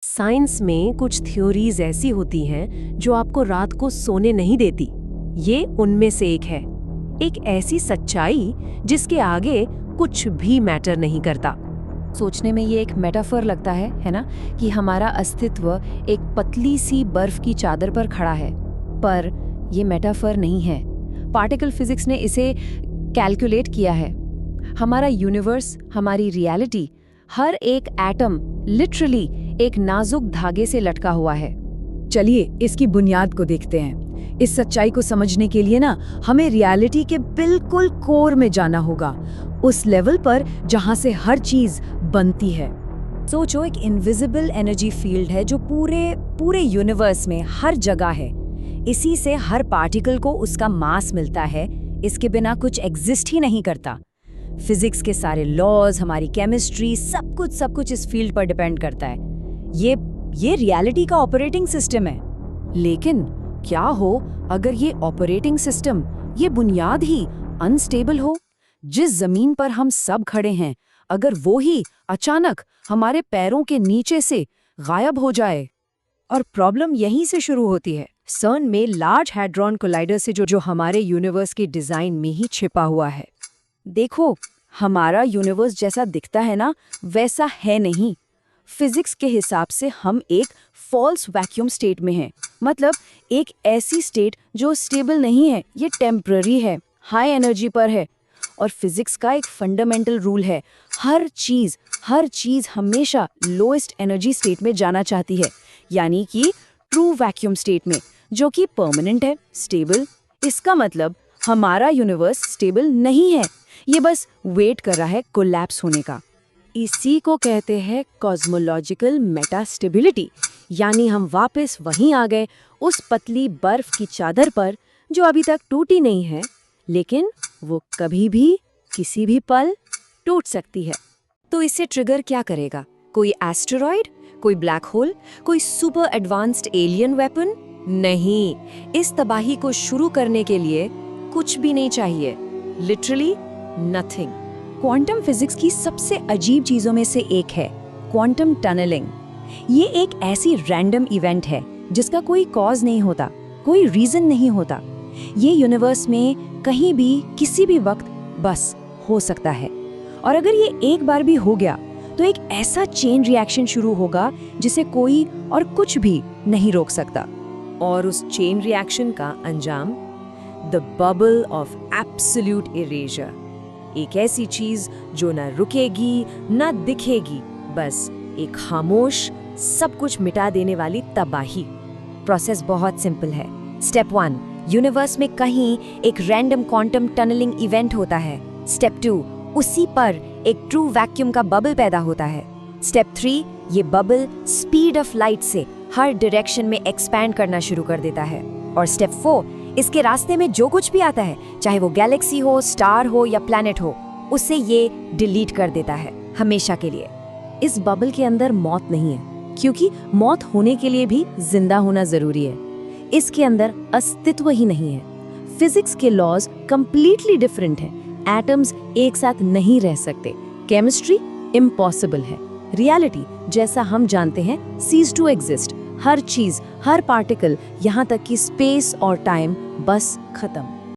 Science में कुछ theories ऐसी होती हैं जो आपको रात को सोने नहीं देती। ये उनमें से एक है। एक ऐसी सच्चाई जिसके आगे कुछ भी मैटर नहीं करता। सोचने में ये एक मेटाफर लगता है ना, कि हमारा अस्तित्व एक पतली सी बर्फ की चादर पर खड़ा है। पर ये मेटाफर नहीं है। पार्टिकल फिजिक्स ने इसे कैलकुलेट किया है। हमारा यूनिवर्स, हमारी रियलिटी, हर एक एटम लिटरली एक नाजुक धागे से लटका हुआ है। चलिए इसकी बुनियाद को देखते हैं। इस सच्चाई को समझने के लिए ना हमें रियलिटी के बिल्कुल कोर में जाना होगा, उस लेवल पर जहां से हर चीज बनती है। सोचो, एक इनविजिबल एनर्जी फील्ड है जो पूरे यूनिवर्स में हर जगह है। इसी से हर पार्टिकल को उसका मास मिलता है। इसके बिना कुछ एग्जिस्ट ही नहीं करता। फिजिक्स के सारे लॉज, हमारी केमिस्ट्री, सब कुछ इस फील्ड पर डिपेंड करता है। ये रियलिटी का ऑपरेटिंग सिस्टम है। लेकिन क्या हो अगर ये ऑपरेटिंग सिस्टम, ये बुनियाद ही अनस्टेबल हो? जिस जमीन पर हम सब खड़े हैं, अगर वो ही अचानक हमारे पैरों के नीचे से गायब हो जाए। और प्रॉब्लम यहीं से शुरू होती है। सर्न में लार्ज हैड्रॉन कोलाइडर से जो हमारे यूनिवर्स की डिजाइन में ही छिपा हुआ है। देखो, हमारा यूनिवर्स जैसा दिखता है ना, वैसा है नहीं। फिजिक्स के हिसाब से हम एक फॉल्स वैक्यूम स्टेट में हैं। मतलब एक ऐसी स्टेट जो स्टेबल नहीं है, ये टेम्पररी है, हाई एनर्जी पर है। और फिजिक्स का एक फंडामेंटल रूल है, हर चीज हमेशा लोएस्ट एनर्जी स्टेट में जाना चाहती है, यानी कि ट्रू वैक्यूम स्टेट में, जो कि परमानेंट है, स्टेबल। इसका मतलब हमारा यूनिवर्स स्टेबल नहीं है, ये बस वेट कर रहा है कोलैप्स होने का। इसी को कहते हैं कॉस्मोलॉजिकल मेटास्टेबिलिटी, यानी हम वापस वहीं आ गए, उस पतली बर्फ की चादर पर जो अभी तक टूटी नहीं है, लेकिन वो कभी भी किसी भी पल टूट सकती है। तो इसे ट्रिगर क्या करेगा? कोई एस्टेरॉइड, कोई ब्लैक होल, कोई सुपर एडवांस्ड एलियन वेपन? नहीं, इस तबाही को शुरू करने के लिए कुछ भी नहीं चाहिए, लिटरली नथिंग। क्वांटम फिजिक्स की सबसे अजीब चीजों में से एक है क्वांटम टनलिंग। ये एक ऐसी रैंडम इवेंट है जिसका कोई कॉज नहीं होता, कोई रीजन नहीं होता। ये यूनिवर्स में कहीं भी किसी भी वक्त बस हो सकता है। और अगर ये एक बार भी हो गया तो एक ऐसा चेन रिएक्शन शुरू होगा जिसे कोई और कुछ भी नहीं रोक सकता। और उस चेन रिएक्शन का अंजाम the bubble of absolute eraser. एक ऐसी चीज जो न रुकेगी न दिखेगी, बस एक खामोश, सब कुछ मिटा देने वाली तबाही। प्रोसेस बहुत सिंपल है। स्टेप 1, यूनिवर्स में कहीं एक रैंडम क्वांटम टनलिंग इवेंट होता है। स्टेप 2, उसी पर एक ट्रू वैक्यूम का बबल पैदा होता है। स्टेप 3, ये बबल स्पीड ऑफ लाइट से हर डायरेक्शन में एक्सपैंड करना शुरू कर देता है। और स्टेप 4, इसके रास्ते में जो कुछ भी आता है, चाहे वो गैलेक्सी हो, स्टार हो या प्लैनेट हो, उसे ये डिलीट कर देता है हमेशा के लिए। इस बबल के अंदर मौत नहीं है, क्योंकि मौत होने के लिए भी जिंदा होना जरूरी है। इसके अंदर अस्तित्व ही नहीं है। फिजिक्स के लॉज कंप्लीटली डिफरेंट हैं। एटम्स एक साथ नहीं रह सकते, केमिस्ट्री इम्पॉसिबल है, रियलिटी जैसा हम जानते हैं सीज टू एग्जिस्ट। हर चीज, हर पार्टिकल, यहाँ तक कि स्पेस और टाइम बस खत्म।